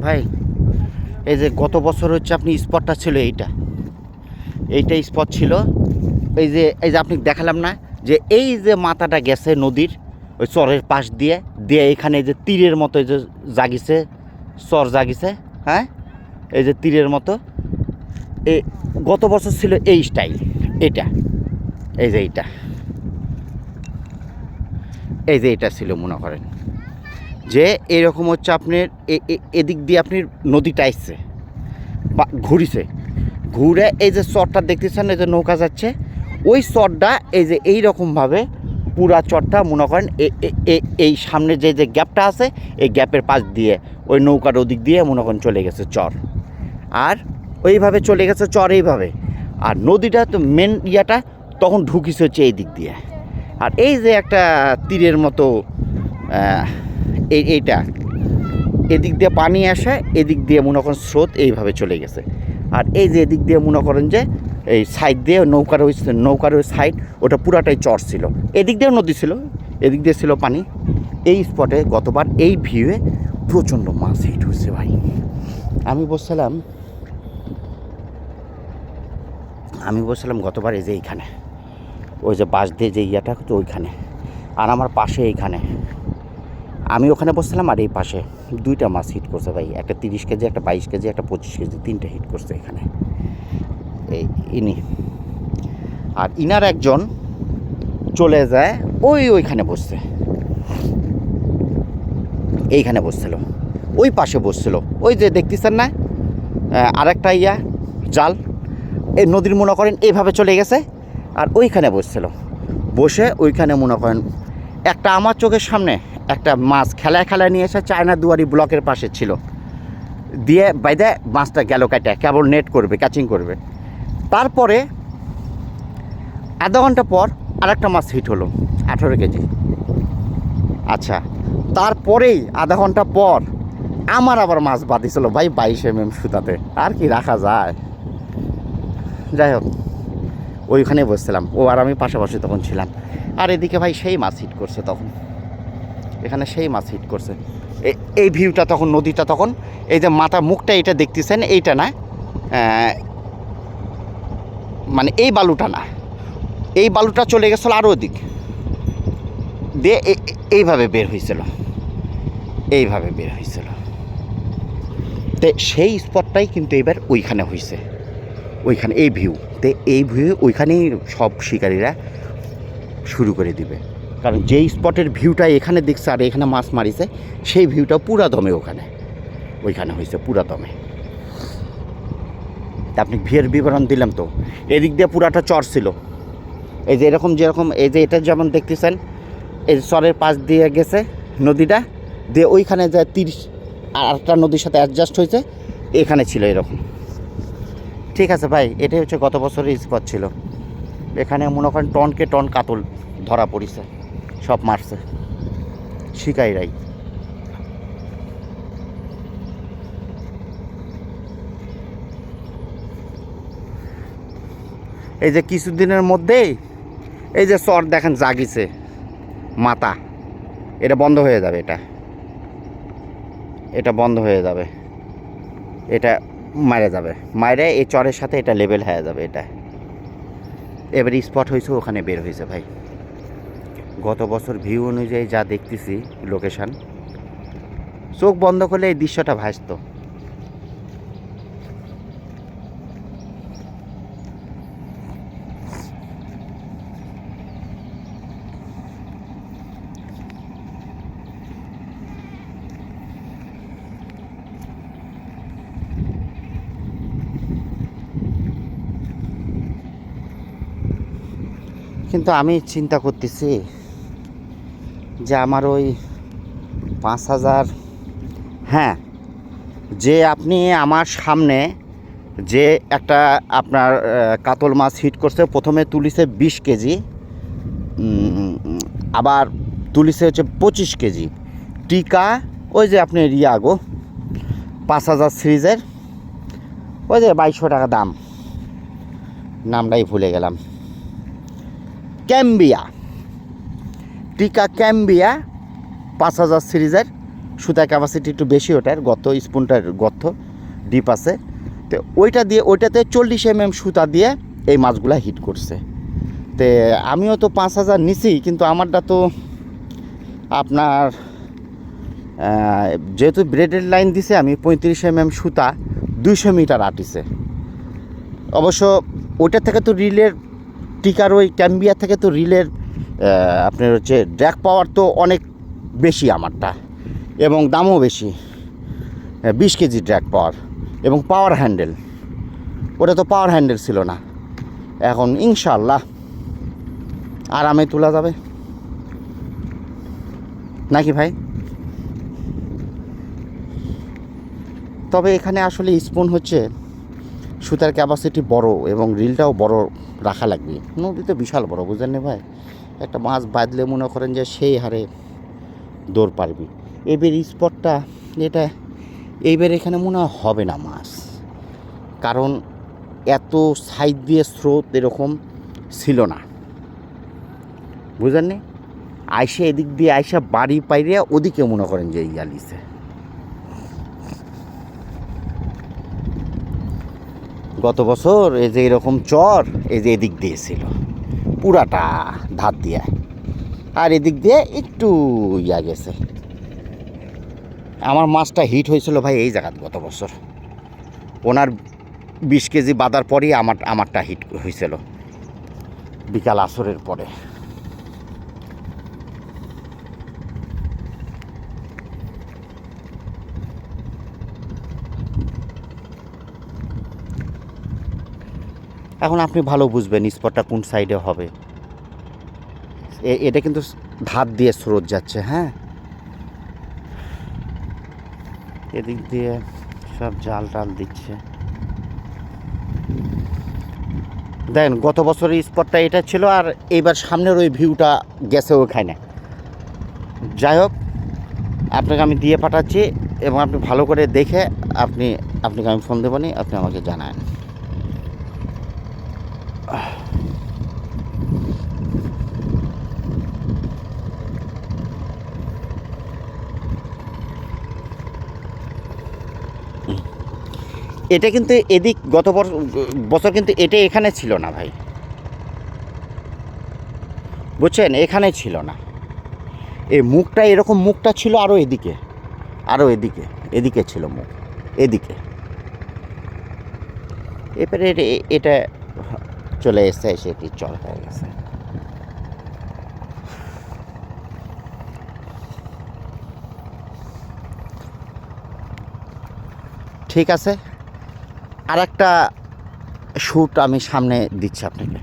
ভাই এই যে গত বছর হচ্ছে আপনি স্পটটা ছিল এইটা স্পট ছিল। এই যে আপনি দেখালাম না যে এই যে মাথাটা গেছে নদীর ওই চরের পাশ দিয়ে এখানে এই যে তীরের মতো এই যে জাগিছে, চর জাগিছে। হ্যাঁ, এই যে তীরের মতো এই গত বছর ছিল এই স্টাইল। এটা এই যে এইটা ছিল মনে করেন যে এরকম হচ্ছে আপনার এদিক দিয়ে আপনি নদীটা আসছে বা ঘুরিছে, ঘুরে এই যে চরটা দেখতেছেন, এই যে নৌকা যাচ্ছে ওই চরটা এই যে এইরকমভাবে পুরা চরটা মনে করেন এই সামনে যে গ্যাপটা আছে এই গ্যাপের পাশ দিয়ে ওই নৌকার ওদিক দিয়ে মনে করেন চলে গেছে চর, আর ওইভাবে চলে গেছে চর এইভাবে। আর নদীটা তো মেন ইয়াটা তখন ঢুকিছে হচ্ছে এই দিক দিয়ে। আর এই যে একটা তীরের মতো এইটা এদিক দিয়ে পানি আসে, এদিক দিয়ে মনে করেন স্রোত এইভাবে চলে গেছে। আর এই যে এদিক দিয়ে মনে করেন যে এই সাইড দিয়ে নৌকার ওই সাইড ওটা পুরাটাই চর ছিল, এদিক দিয়েও নদী ছিল, এদিক দিয়ে ছিল পানি। এই স্পটে গতবার এই ভিউয়ে প্রচণ্ড মাছ হিট হয়েছে ভাই। আমি বলছিলাম গতবার এই যে এইখানে ওই যে বাঁশ দিয়ে যে ইয়াটা তো ওইখানে, আর আমার পাশে এইখানে আমি ওখানে বসছিলাম, আর এই পাশে দুইটা মাছ হিট করছে ভাই, একটা 30 কেজি, একটা 22 কেজি, একটা 25 কেজি, তিনটা হিট করছে এখানে ইনি। আর ইনার একজন চলে যায় ওইখানে বসছে, এইখানে বসছিল, ওই পাশে বসছিল, ওই যে দেখতেছেন না আরেকটা জাল এই নদীর মনে করেন এইভাবে চলে গেছে, আর ওইখানে বসে ওইখানে মনে করেন একটা আমার চোখের সামনে একটা মাছ খেলায় নিয়ে এসে চায়না দুয়ারি ব্লকের পাশে ছিল, দিয়ে বাইদে মাছটা গেল কাটে, কেবল নেট করবে, ক্যাচিং করবে। তারপরে আধা ঘন্টা পর আরেকটা মাছ হিট হলো 18 কেজি। আচ্ছা, তারপরেই আধা ঘন্টা পর আমার আবার মাছ বাঁধিছিল ভাই 22 mm সুতাতে, আর কি রাখা যায়। যাই হোক, ওইখানে বসছিলাম, ও আর আমি পাশাপাশি তখন ছিলাম। আর এদিকে ভাই সেই মাছ হিট করছে তখন, এখানে সেই মাছ হিট করছে। এই ভিউটা তখন, নদীটা তখন এই যে মাথা মুখটা এটা দেখতেছেন, এইটা না মানে এই বালুটা না, এই বালুটা চলে গেছিলো আরও ওদিক দিয়ে এইভাবে বের হয়েছিল, তো সেই স্পটটাই কিন্তু এবার ওইখানে হয়েছে, ওইখানে এই ভিউতে, এই ভিউ ওইখানেই সব শিকারীরা শুরু করে দিবে। কারণ যেই স্পটের ভিউটা এখানে দেখছে আর এখানে মাছ মারিছে, সেই ভিউটা পুরা দমে ওইখানে হয়েছে পুরা দমে। তা আপনি ভিউয়ের বিবরণ দিলাম তো, এদিক দিয়ে পুরাটা চর ছিল, এই যে এরকম যেরকম এই যে এটা যেমন দেখতেছেন, এই চরের পাশ দিয়ে গেছে নদীটা, দিয়ে ওইখানে যে 30 আর একটা নদীর সাথে অ্যাডজাস্ট হয়েছে, এখানে ছিল এরকম। ঠিক আছে ভাই, এটাই হচ্ছে গত বছরের স্পট ছিল। এখানে মনে করেন টনকে টন কাতল ধরা পড়িছে, সব মারছে শিকারীরাই। এই যে কিছুদিনের মধ্যেই এই যে চর দেখেন জাগিছে মাথা, এটা বন্ধ হয়ে যাবে, এটা বন্ধ হয়ে যাবে, এটা মারে এই চরের সাথে এটা লেভেল হয়ে যাবে। এটা এবার স্পট হয়েছে, ওখানে বের হয়েছে ভাই। গত বছর ভিউ অনুযায়ী যা দেখতেছি লোকেশান, চোখ বন্ধ করলে এই দৃশ্যটা ভাসত। কিন্তু আমি চিন্তা করতেছি যে আমার ওই 5000, হ্যাঁ, যে আপনি আমার সামনে যে একটা আপনার কাতল মাছ হিট করছে, প্রথমে তুলিছে 20 কেজি, আবার তুলিছে হচ্ছে 25 কেজি টিকা, ওই যে আপনি রিয়াগো 5000 সিরিজের, ওই যে 2200 টাকা দাম, নামটাই ভুলে গেলাম, ক্যাম্বিয়া টিকা, ক্যাম্বিয়া 5000 সিরিজের সুতার ক্যাপাসিটি একটু বেশি, ওটার গর্ত স্পুনটার গর্ত ডিপ আছে। তো ওইটাতে 40 সুতা দিয়ে এই মাছগুলা হিট করছে। তো আমিও তো 5,000 নিছি, কিন্তু আমারটা তো আপনার যেহেতু ব্রেডের লাইন দিছে, আমি 35 সুতা 200 মিটার আটিছে। অবশ্য ওইটার থেকে তো রিলের টিকার ওই ক্যাম্বিয়া থেকে তো রিলের আপনার হচ্ছে ড্র্যাগ পাওয়ার তো অনেক বেশি আমারটা, এবং দামও বেশি, 20 কেজি ড্র্যাগ পাওয়ার এবং পাওয়ার হ্যান্ডেল। ওটা তো পাওয়ার হ্যান্ডেল ছিল না। এখন ইনশাল্লাহ আরামে তোলা যাবে নাকি ভাই? তবে এখানে আসলে স্পুন হচ্ছে সুতার ক্যাপাসিটি বড় এবং রিলটাও বড় রাখা লাগবে। নদী তো বিশাল বড়, বুঝলেন না ভাই? একটা মাছ বাঁধলে মনে করেন যে সেই হারে দৌড় পারবি। এবার স্পটটা এটা এইবার এখানে মনে হবে না মাছ, কারণ এত সাইড দিয়ে স্রোত এরকম ছিল না, বুঝলেন নি? আইসা এদিক দিয়ে আইসা বাড়ি পাইরে ওদিকে মনে করেন যে ইয়ালিছে। গত বছর এই যে এরকম চর এই যে এদিক দিয়ে ছিল পুরাটা ধার দিয়ে, আর এদিক দিয়ে একটু ইয়া গেছে। আমার মাছটা হিট হয়েছিল ভাই এই জায়গাত গত বছর। ওনার 20 কেজি বাঁধার পরই আমারটা হিট হয়েছিল বিকাল আসরের পরে। এখন আপনি ভালো বুঝবেন স্পটটা কোন সাইডে হবে। এটা কিন্তু ধার দিয়ে স্রোত যাচ্ছে, হ্যাঁ, এদিক দিয়ে সব জাল টাল দিচ্ছে। দেখেন গত বছরের স্পটটা এটা ছিল, আর এইবার সামনের ওই ভিউটা গেছে ওখানে। যাই হোক, আপনাকে আমি দিয়ে পাঠাচ্ছি এবং আপনি ভালো করে দেখে আপনাকে আমি ফোন দেবো নি, আপনি আমাকে জানান। এটা কিন্তু এদিক গত বছর কিন্তু এটা এখানে ছিল না ভাই, বুঝছেন? এখানে ছিল না, এই মুখটা এরকম মুখটা ছিল আরও এদিকে ছিল মুখ, এদিকে। এবারে এটা চলে এসে এটি চল হয়ে গেছে। ঠিক আছে, আর একটা শ্যুট আমি সামনে দিচ্ছি আপনাকে।